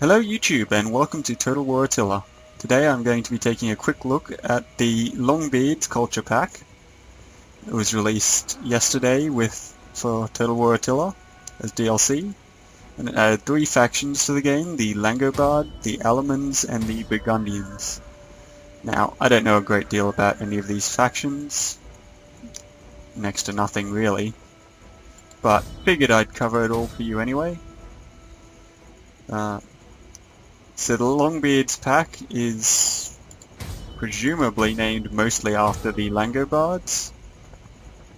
Hello YouTube and welcome to Total War Attila. Today I'm going to be taking a quick look at the Longbeards culture pack. It was released yesterday for Total War Attila as DLC, and it added 3 factions to the game: the Lombards, the Alamans and the Burgundians. Now, I don't know a great deal about any of these factions, next to nothing really, but figured I'd cover it all for you anyway. So the Longbeards pack is presumably named mostly after the Lombards.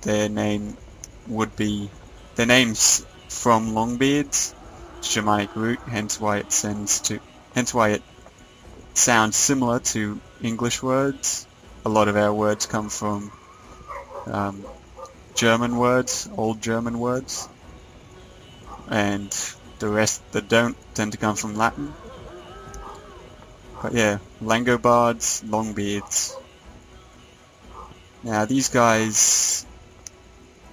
Their name's from Longbeards, Germanic root, hence why it sounds similar to English words. A lot of our words come from German words, old German words, and the rest that don't tend to come from Latin. But yeah, Lombards, Longbeards. Now these guys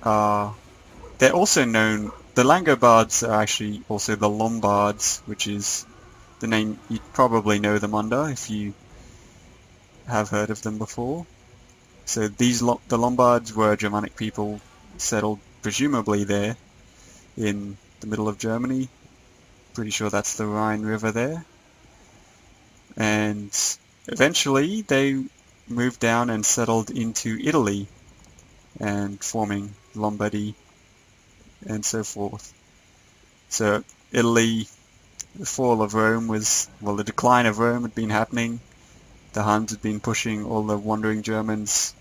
they're also known, the Lombards are actually also the Lombards, which is the name you probably know them under if you have heard of them before. So the Lombards were Germanic people settled presumably there in the middle of Germany. Pretty sure that's the Rhine River there. And eventually they moved down and settled into Italy and forming Lombardy and so forth. So Italy, the fall of Rome the decline of Rome had been happening. The Huns had been pushing all the wandering Germans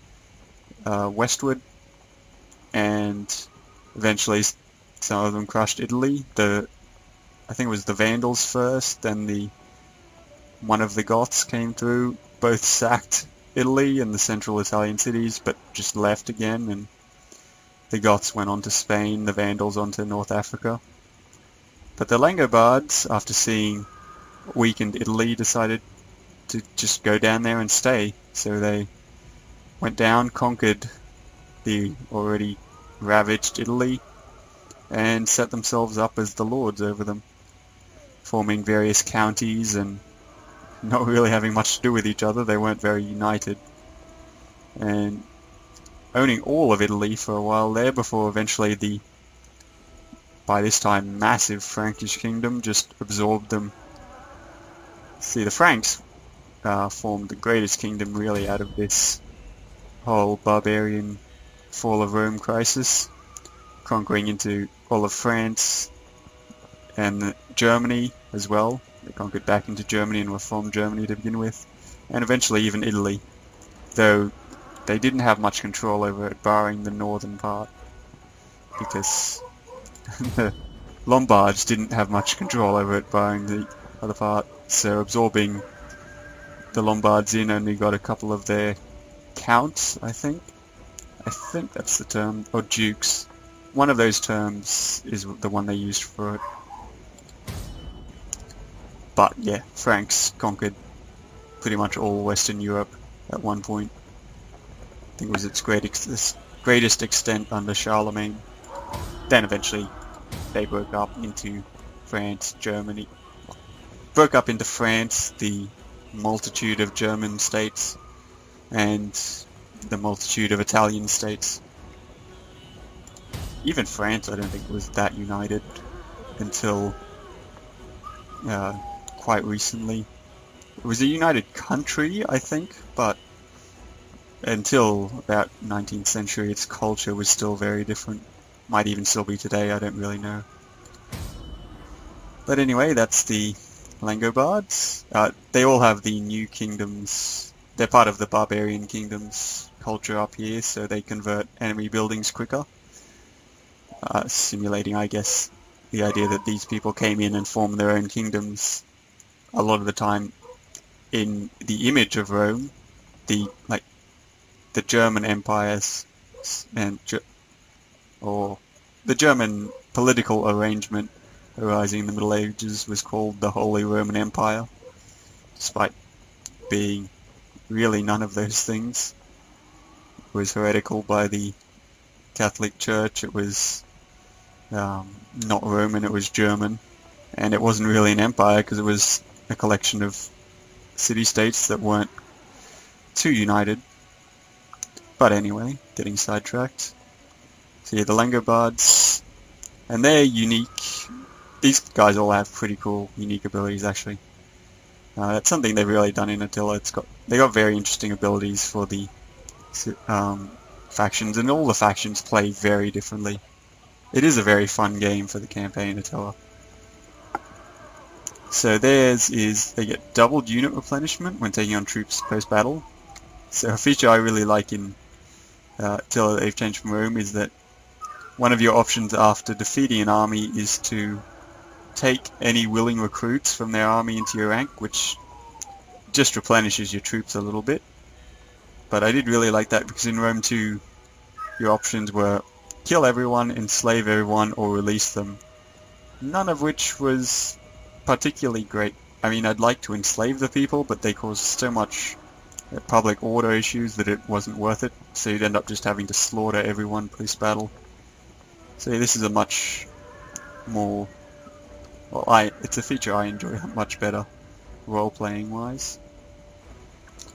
westward, and eventually some of them crushed Italy. I think it was the Vandals first, then one of the Goths came through, both sacked Italy and the central Italian cities, but just left again, and the Goths went on to Spain, the Vandals onto North Africa. But the Lombards, after seeing weakened Italy, decided to just go down there and stay. So they went down, conquered the already ravaged Italy, and set themselves up as the lords over them, forming various counties and not really having much to do with each other. They weren't very united, and owning all of Italy for a while there before eventually by this time, massive Frankish kingdom just absorbed them. See, the Franks formed the greatest kingdom really out of this whole barbarian fall of Rome crisis, conquering into all of France and Germany as well. They conquered back into Germany and were from Germany to begin with, and eventually even Italy, though they didn't have much control over it, barring the northern part, because the Lombards didn't have much control over it, barring the other part. So absorbing the Lombards in only got a couple of their counts, I think that's the term, or dukes. One of those terms is the one they used for it. But yeah, Franks conquered pretty much all Western Europe at one point. I think it was its greatest extent under Charlemagne. Then eventually they broke up into France, Germany. Broke up into France, the multitude of German states, and the multitude of Italian states. Even France I don't think was that united until quite recently. It was a united country, I think, but until about 19th century its culture was still very different. Might even still be today, I don't really know. But anyway, that's the Lombards. They all have the new kingdoms. They're part of the barbarian kingdoms culture up here, so they convert enemy buildings quicker. Simulating, I guess, the idea that these people came in and formed their own kingdoms a lot of the time in the image of Rome, the German empires or the German political arrangement arising in the Middle Ages was called the Holy Roman Empire, despite being really none of those things. It was heretical by the Catholic Church. It was not Roman, it was German. and it wasn't really an empire because it was a collection of city-states that weren't too united. But anyway, getting sidetracked. So yeah, the Lombards, and they're unique. These guys all have pretty cool, unique abilities actually. That's something they've really done in Attila. They got very interesting abilities for the factions, and all the factions play very differently. It is a very fun game for the campaign Attila. So theirs is they get doubled unit replenishment when taking on troops post-battle. So a feature I really like in Attila that they've changed from Rome is that one of your options after defeating an army is to take any willing recruits from their army into your rank, which just replenishes your troops a little bit. But I did really like that because in Rome 2 your options were kill everyone, enslave everyone, or release them. None of which was particularly great. I mean, I'd like to enslave the people, but they caused so much public order issues that it wasn't worth it, so you'd end up just having to slaughter everyone post-battle. So this is a much more... well, it's a feature I enjoy much better, role-playing wise.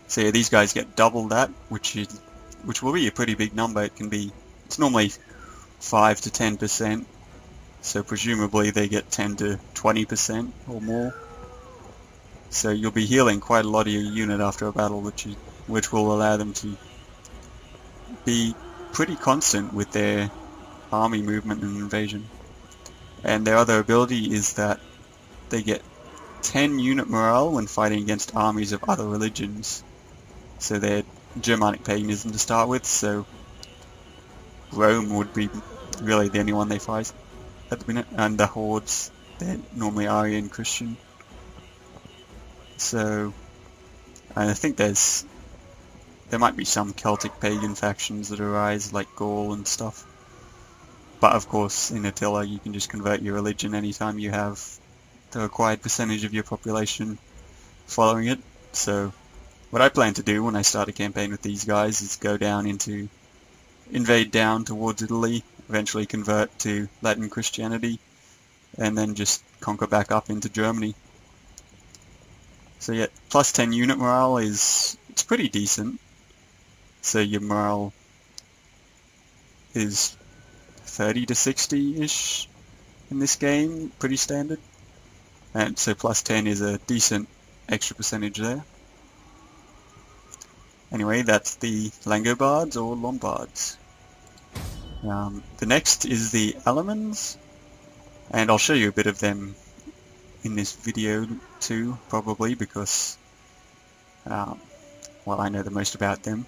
So yeah, these guys get double that, which will be a pretty big number. It's normally 5 to 10%, so presumably they get 10 to 20% or more. So you'll be healing quite a lot of your unit after a battle, which will allow them to be pretty constant with their army movement and invasion. And their other ability is that they get 10 unit morale when fighting against armies of other religions. So they're Germanic paganism to start with, so Rome would be really the only one they fight at the minute, and the hordes, they're normally Aryan Christian. So, and I think there might be some Celtic pagan factions that arise, like Gaul and stuff. But of course, in Attila, you can just convert your religion anytime you have the required percentage of your population following it. So, what I plan to do when I start a campaign with these guys is go down invade down towards Italy, eventually convert to Latin Christianity, and then just conquer back up into Germany. So yeah, plus 10 unit morale it's pretty decent. So your morale is 30 to 60-ish in this game, pretty standard. And so plus 10 is a decent extra percentage there. Anyway, that's the Lombards or Lombards. The next is the Alamans, and I'll show you a bit of them in this video too, probably, because well, I know the most about them.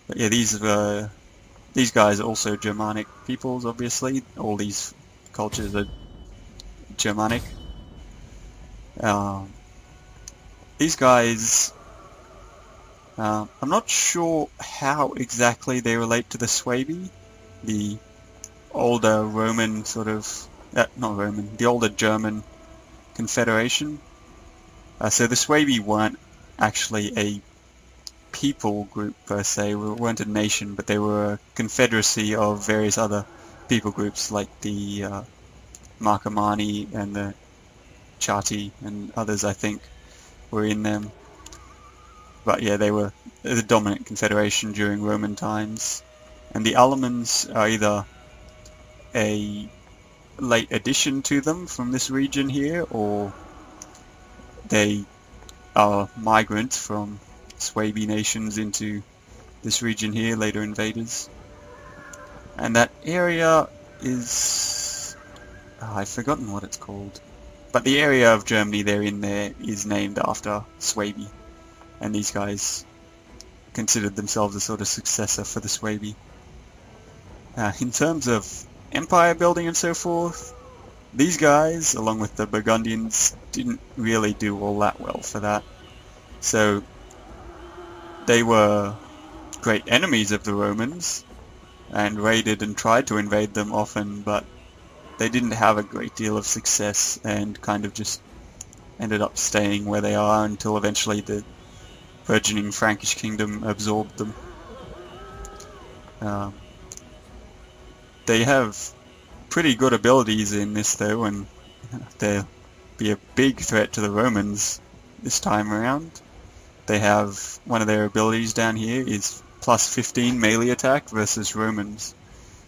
But yeah, these guys are also Germanic peoples, obviously. All these cultures are Germanic. These guys, I'm not sure how exactly they relate to the Suebi, the older Roman sort of, not Roman, the older German confederation. So the Suebi weren't actually a people group per se, weren't a nation, but they were a confederacy of various other people groups like the Marcomanni and the Chatti and others, I think, were in them. But yeah, they were the dominant confederation during Roman times. And the Alamans are either a late addition to them from this region here, or they are migrants from Suebi nations into this region here, later invaders. And that area is... I've forgotten what it's called. But the area of Germany they're in there is named after Suebi. And these guys considered themselves a sort of successor for the Suebi. In terms of empire building and so forth, these guys, along with the Burgundians, didn't really do all that well for that. So they were great enemies of the Romans, and raided and tried to invade them often, but they didn't have a great deal of success, and kind of just ended up staying where they are until eventually the burgeoning Frankish kingdom absorbed them. They have pretty good abilities in this though, and they'll be a big threat to the Romans this time around. They have one of their abilities down here is plus 15 melee attack versus Romans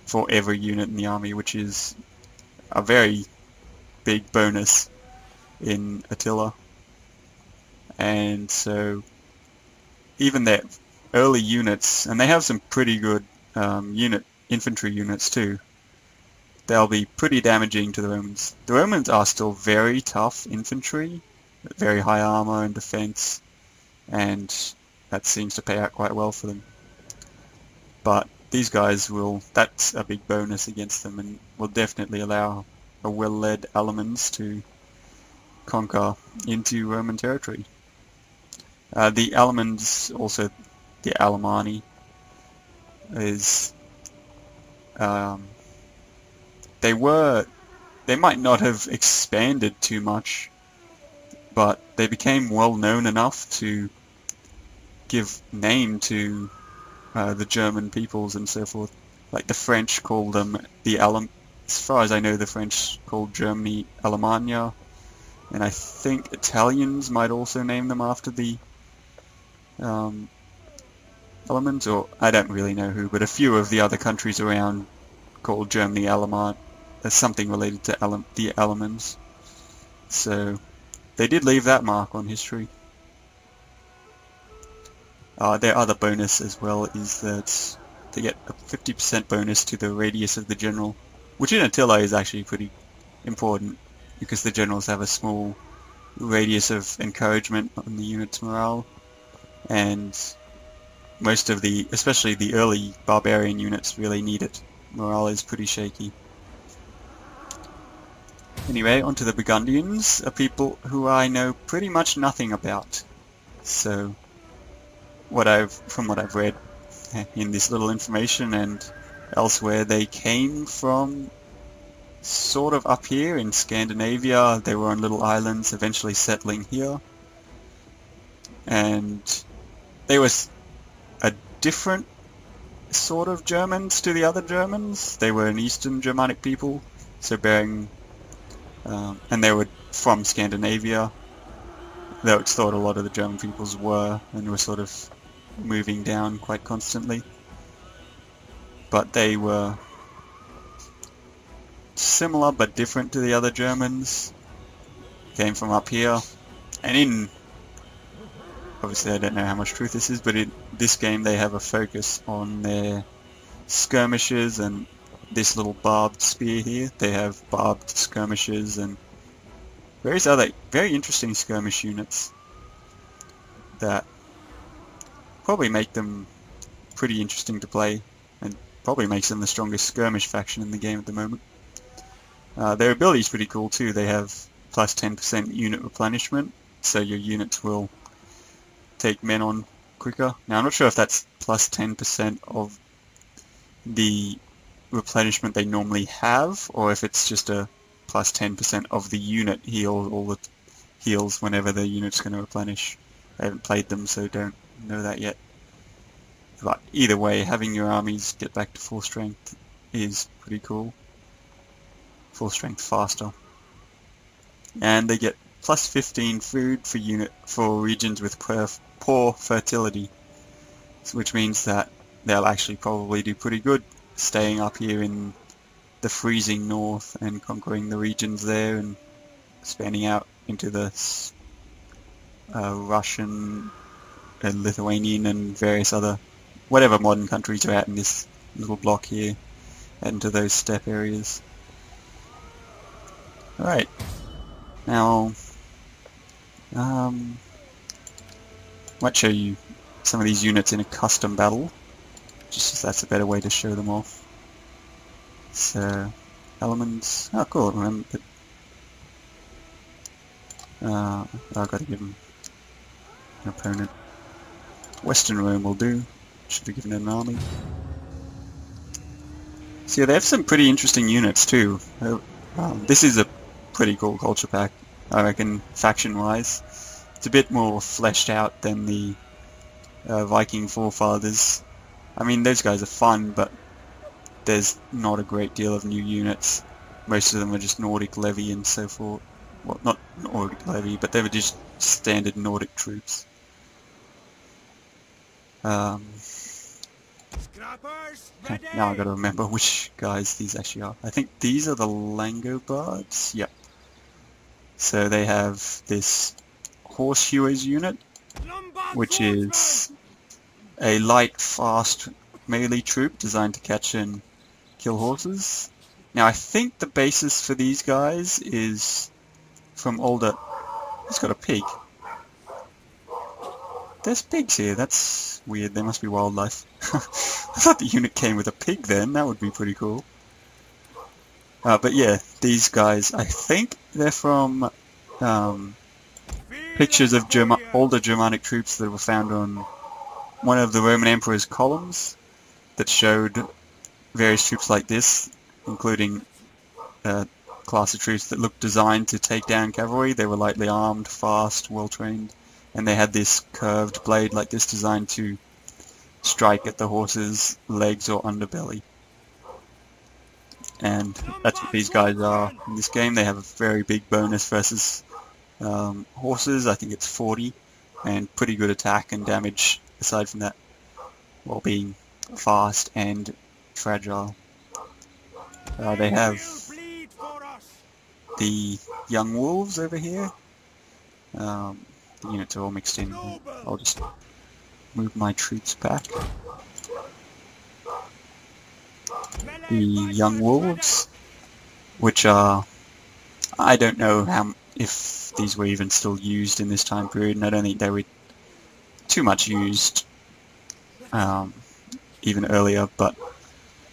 for every unit in the army, which is a very big bonus in Attila. And so even their early units, and they have some pretty good infantry units too, they'll be pretty damaging to the Romans. The Romans are still very tough infantry, very high armor and defense, and that seems to pay out quite well for them. But these guys that's a big bonus against them, and will definitely allow a well-led Alamans to conquer into Roman territory. The Alamans, also the Alamani, is they might not have expanded too much, but they became well known enough to give name to the German peoples and so forth. Like the French called them as far as I know, the French called Germany Alemania, and I think Italians might also name them after the Alamans, or I don't really know who, but a few of the other countries around called Germany Alamant. There's something related to the Alamans. So they did leave that mark on history. Their other bonus as well is that they get a 50% bonus to the radius of the general, which in Attila is actually pretty important, because the generals have a small radius of encouragement on the unit's morale, and most of especially the early barbarian units really need it. Morale is pretty shaky. Anyway, onto the Burgundians, a people who I know pretty much nothing about. So, from what I've read in this little information and elsewhere, they came from sort of up here in Scandinavia. They were on little islands, eventually settling here. And they were a different sort of Germans to the other Germans. They were an Eastern Germanic people, so and they were from Scandinavia, though it's thought a lot of the German peoples were, and were sort of moving down quite constantly. But they were similar but different to the other Germans. Came from up here, and obviously I don't know how much truth this is, but in this game they have a focus on their skirmishes and this little barbed spear here. They have barbed skirmishes and various other very interesting skirmish units that probably make them pretty interesting to play, and probably makes them the strongest skirmish faction in the game at the moment. Their ability is pretty cool too. They have plus 10% unit replenishment, so your units will take men on quicker. Now I'm not sure if that's plus 10% of the replenishment they normally have, or if it's just a plus 10% of the unit heal, all the heals whenever the unit's going to replenish. I haven't played them, so don't know that yet. But either way, having your armies get back to full strength is pretty cool. Full strength faster. And they get plus 15 food for regions with poor fertility, which means that they'll actually probably do pretty good staying up here in the freezing north and conquering the regions there and expanding out into the Russian and Lithuanian and various other, whatever modern countries are at in this little block here, and into those steppe areas. Alright, now might show you some of these units in a custom battle, just as that's a better way to show them off. So, Alamans, oh cool, remember, I've got to give them an opponent. Western Rome will do, should be given an army. So yeah, they have some pretty interesting units too. This is a pretty cool culture pack, I reckon, faction-wise. It's a bit more fleshed out than the Viking forefathers. I mean, those guys are fun, but there's not a great deal of new units. most of them are just Nordic levy and so forth. Well, not Nordic levy, but they were just standard Nordic troops. Now I've got to remember which guys these actually are. I think these are the Longbeards. Yep. So they have this Horsehewers unit, which is a light, fast melee troop designed to catch and kill horses. Now I think the basis for these guys is from older... He's got a pig. There's pigs here, that's weird, there must be wildlife. I thought the unit came with a pig then, that would be pretty cool. But yeah, these guys, I think they're from pictures of older Germanic troops that were found on one of the Roman Emperor's columns that showed various troops like this, including a class of troops that looked designed to take down cavalry. They were lightly armed, fast, well trained, and they had this curved blade like this designed to strike at the horse's legs or underbelly. And that's what these guys are in this game. They have a very big bonus versus horses. I think it's 40, and pretty good attack and damage aside from that, while being fast and fragile. They have the young wolves over here. The units are all mixed in. I'll just move my troops back. The young wolves, which are, I don't know if these were even still used in this time period, and I don't think they were too much used even earlier, but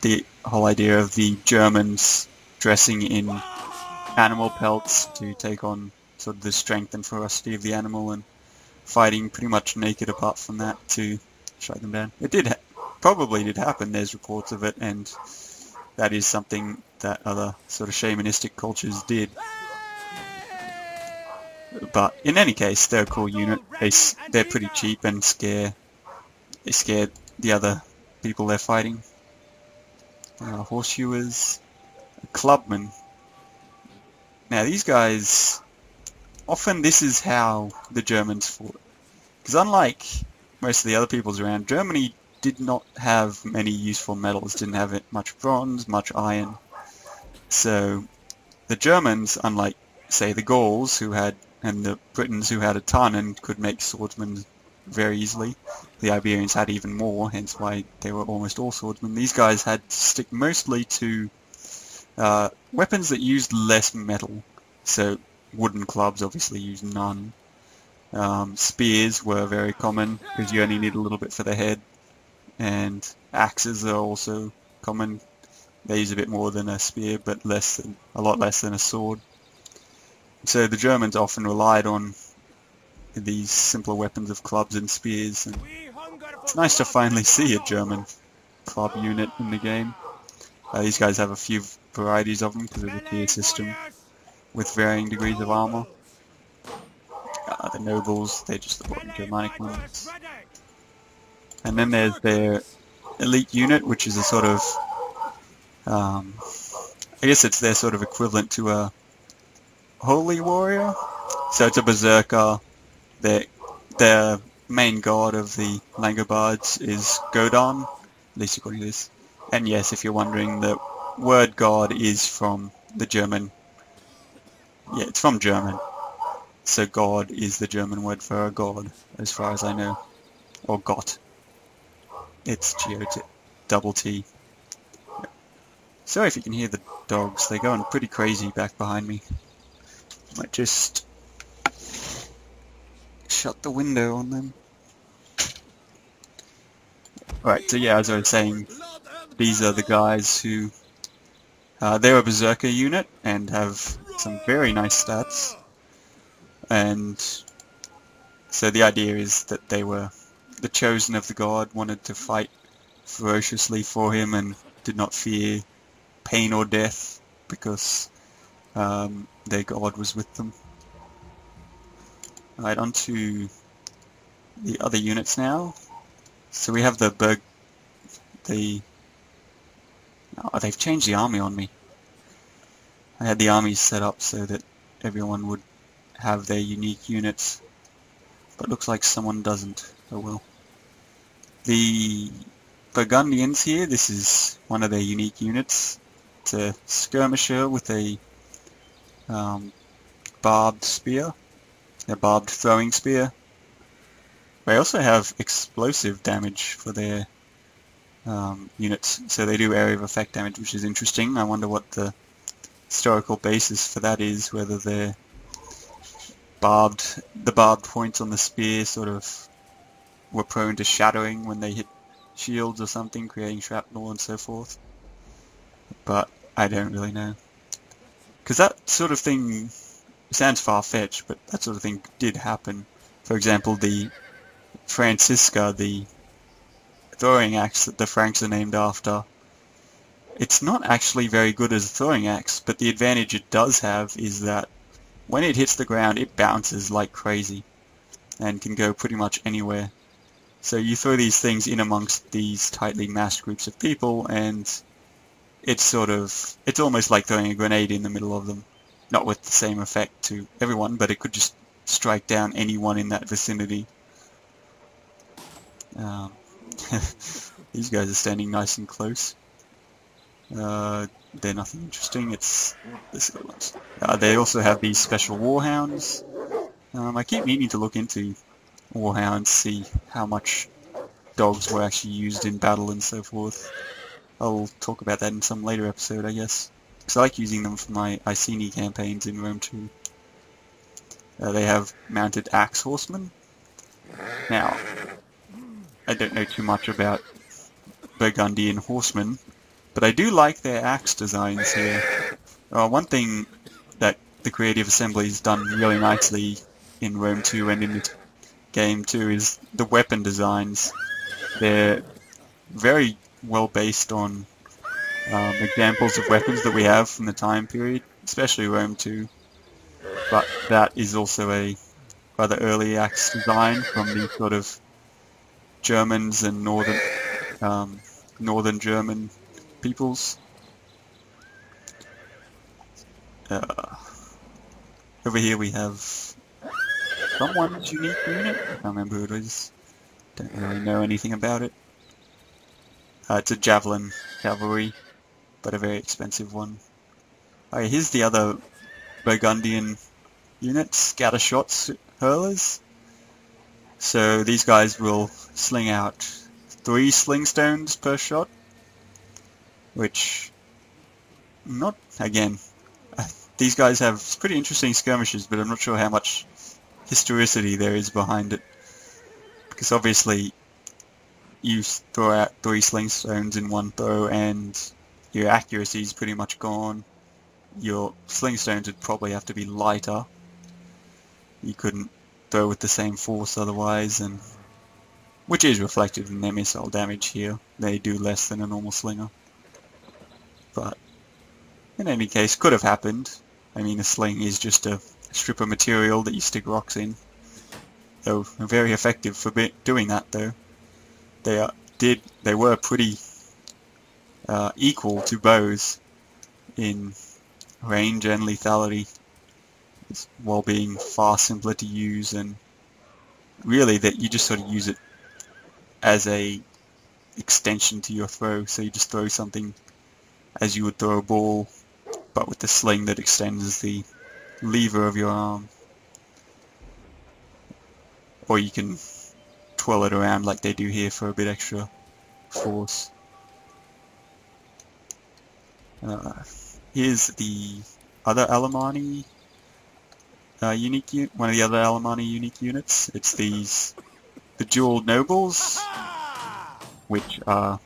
the whole idea of the Germans dressing in animal pelts to take on sort of the strength and ferocity of the animal and fighting pretty much naked apart from that to strike them down. It probably did happen, there's reports of it, and that is something that other sort of shamanistic cultures did. But in any case, they're a cool unit. They're pretty cheap and they scare the other people they're fighting. Horsehewers, clubmen. Now these guys, often this is how the Germans fought. Because unlike most of the other peoples around, Germany did not have many useful metals, didn't have much bronze, much iron. So the Germans, unlike say the Gauls and the Britons who had a ton and could make swordsmen very easily, the Iberians had even more, hence why they were almost all swordsmen. These guys had to stick mostly to weapons that used less metal. So wooden clubs obviously used none. Spears were very common because you only need a little bit for the head. And axes are also common. They use a bit more than a spear, but a lot less than a sword. So the Germans often relied on these simpler weapons of clubs and spears, and it's nice to finally see a German club unit in the game. These guys have a few varieties of them because of the tier system with varying degrees of armor. The nobles, they're just the modern Germanic ones. And then there's their elite unit, which is a sort of, I guess it's their sort of equivalent to a holy warrior. So it's a berserker. Their main god of the Lombards is Godon, at least according to this. And yes, if you're wondering, the word god is from the German. Yeah, it's from German. So god is the German word for a god, as far as I know. Or Gott. It's double T. Sorry if you can hear the dogs, they're going pretty crazy back behind me. Might just shut the window on them. Alright, so yeah, as I was saying, these are the guys who... they're a berserker unit and have some very nice stats. And so the idea is that they were the chosen of the god, wanted to fight ferociously for him and did not fear pain or death because their god was with them. Alright, on to the other units now. So we have oh, they've changed the army on me. I had the armies set up so that everyone would have their unique units, but looks like someone doesn't. Oh well. The Burgundians here, this is one of their unique units. It's a skirmisher with a barbed spear, a barbed throwing spear. They also have explosive damage for their units, so they do area of effect damage, which is interesting. I wonder what the historical basis for that is, whether the barbed points on the spear sort of were prone to shattering when they hit shields or something, creating shrapnel and so forth. But I don't really know. Because that sort of thing sounds far-fetched, but that sort of thing did happen. For example, the Francisca, the throwing axe that the Franks are named after, it's not actually very good as a throwing axe, but the advantage it does have is that when it hits the ground, it bounces like crazy and can go pretty much anywhere. So you throw these things in amongst these tightly massed groups of people, and it's almost like throwing a grenade in the middle of them. Not with the same effect to everyone, but it could just strike down anyone in that vicinity. These guys are standing nice and close. They're nothing interesting, it's this other ones. They also have these special warhounds. I keep meaning to look into warhounds, see how much dogs were actually used in battle and so forth. I'll talk about that in some later episode, I guess. Because I like using them for my Iceni campaigns in Rome 2. They have mounted axe horsemen. Now, I don't know too much about Burgundian horsemen, but I do like their axe designs here. One thing that the Creative Assembly's done really nicely in Rome 2 and in the game too is the weapon designs. They're very well based on examples of weapons that we have from the time period, especially Rome 2. But that is also a rather early axe design from the sort of Germans and northern German peoples. Over here we have someone's unique unit. I can't remember who it is. Don't really know anything about it. It's a javelin cavalry, but a very expensive one. Alright, here's the other Burgundian unit, scattershot hurlers. So these guys will sling out 3 sling stones per shot, which, these guys have pretty interesting skirmishes, but I'm not sure how much historicity there is behind it. Because obviously, you throw out 3 sling stones in one throw and your accuracy is pretty much gone. Your sling stones would probably have to be lighter. You couldn't throw with the same force otherwise, and which is reflected in their missile damage here. They do less than a normal slinger. But in any case, could have happened. I mean, a sling is just a strip of material that you stick rocks in. Though very effective for doing that, though. They were pretty equal to bows in range and lethality, while being far simpler to use, and really that you just sort of use it as a extension to your throw. So you just throw something as you would throw a ball, but with the sling that extends the lever of your arm. Or you can twirl it around like they do here for a bit extra force. Here's the other Alamani one of the other Alamani unique units. It's the jeweled nobles, which are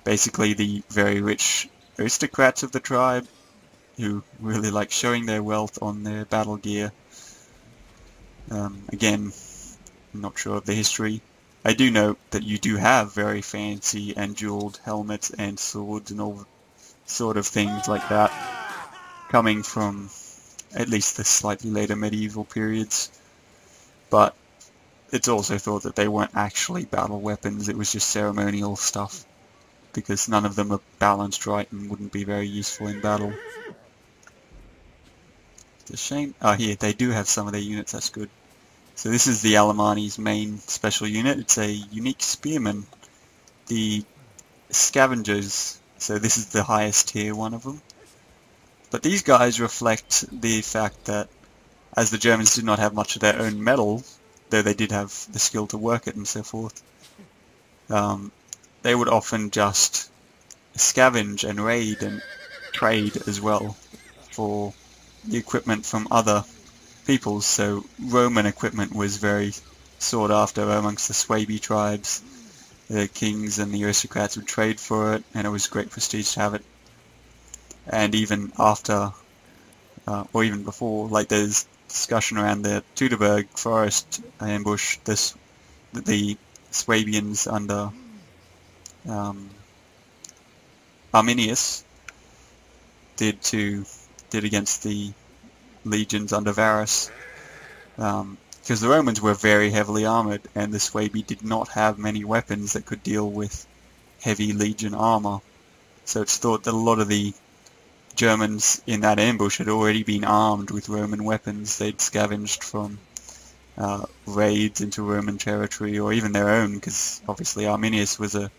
basically the very rich aristocrats of the tribe who really like showing their wealth on their battle gear. Again, I'm not sure of the history. I do note that you do have very fancy and jeweled helmets and swords and all sort of things like that coming from at least the slightly later medieval periods, but it's also thought that they weren't actually battle weapons, it was just ceremonial stuff, because none of them are balanced right and wouldn't be very useful in battle. It's a shame. Oh, here, they do have some of their units, that's good. So this is the Alamani's main special unit. It's a unique spearman. The scavengers, so this is the highest tier one of them. But these guys reflect the fact that as the Germans did not have much of their own metal, though they did have the skill to work it and so forth, they would often just scavenge and raid and trade as well for the equipment from other peoples. So Roman equipment was very sought after amongst the Swabi tribes. The kings and the aristocrats would trade for it, and it was great prestige to have it. And even after, or even before, like there's discussion around the Teutoburg forest ambush, the Swabians under Arminius did against the legions under Varus, because the Romans were very heavily armoured, and the Swabi did not have many weapons that could deal with heavy legion armour. So it's thought that a lot of the Germans in that ambush had already been armed with Roman weapons. They'd scavenged from raids into Roman territory, or even their own, because obviously Arminius was a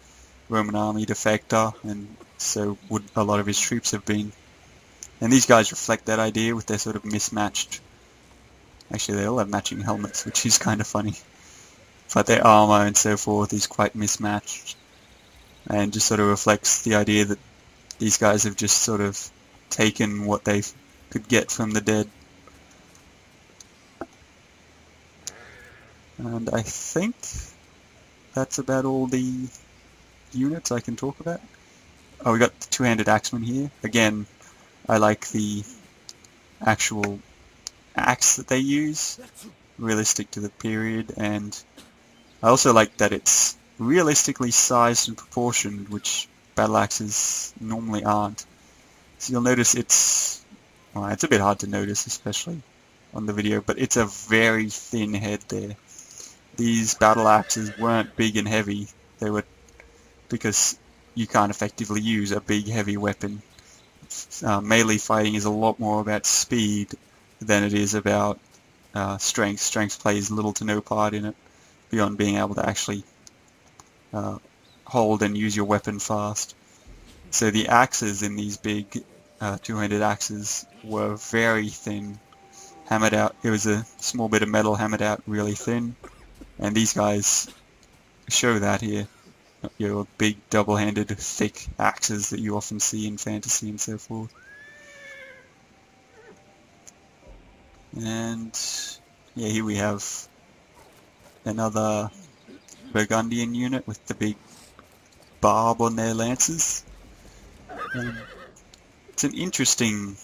Roman army defector, and so would a lot of his troops have been. And these guys reflect that idea with their sort of mismatched... Actually, they all have matching helmets, which is kind of funny. But their armor and so forth is quite mismatched, and just sort of reflects the idea that these guys have just sort of taken what they could get from the dead. And I think that's about all the units I can talk about. Oh, we got the two-handed axeman here. Again, I like the actual axe that they use, realistic to the period, and I also like that it's realistically sized and proportioned, which battle axes normally aren't. So you'll notice it's a bit hard to notice, especially on the video, but it's a very thin head there. These battle axes weren't big and heavy. They were, because you can't effectively use a big heavy weapon. Melee fighting is a lot more about speed than it is about strength. Strength plays little to no part in it, beyond being able to actually hold and use your weapon fast. So the axes in these big two-handed axes were very thin, hammered out. It was a small bit of metal hammered out really thin, and these guys show that here. Your big double-handed thick axes that you often see in fantasy and so forth. And yeah, here we have another Burgundian unit with the big barb on their lances. It's an interesting,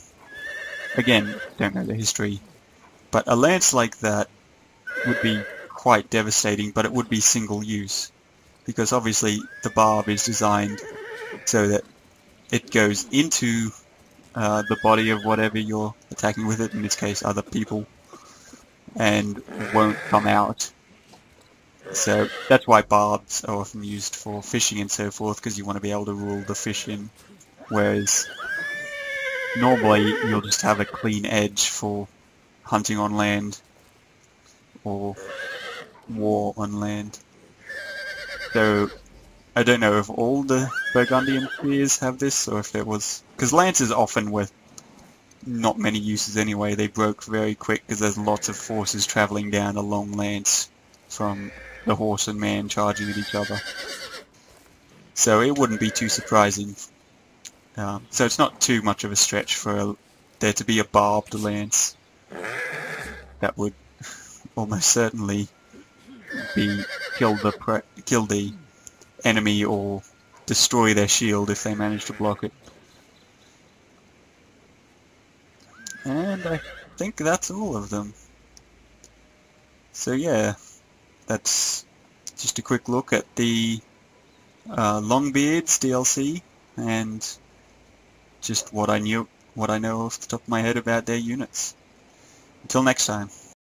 again, don't know the history, but a lance like that would be quite devastating, but it would be single use, because obviously the barb is designed so that it goes into the body of whatever you're attacking with it, in this case other people, and won't come out. So that's why barbs are often used for fishing and so forth, because you want to be able to rule the fish in, whereas normally you'll just have a clean edge for hunting on land or war on land. So I don't know if all the Burgundian spears have this, or if there was... Because lances often were not many uses anyway. They broke very quick because there's lots of forces travelling down a long lance from the horse and man charging at each other. So it wouldn't be too surprising. So it's not too much of a stretch for there to be a barbed lance. That would almost certainly kill the enemy or destroy their shield if they manage to block it. And I think that's all of them. So yeah, that's just a quick look at the Longbeards DLC, and just what I know off the top of my head about their units. Until next time.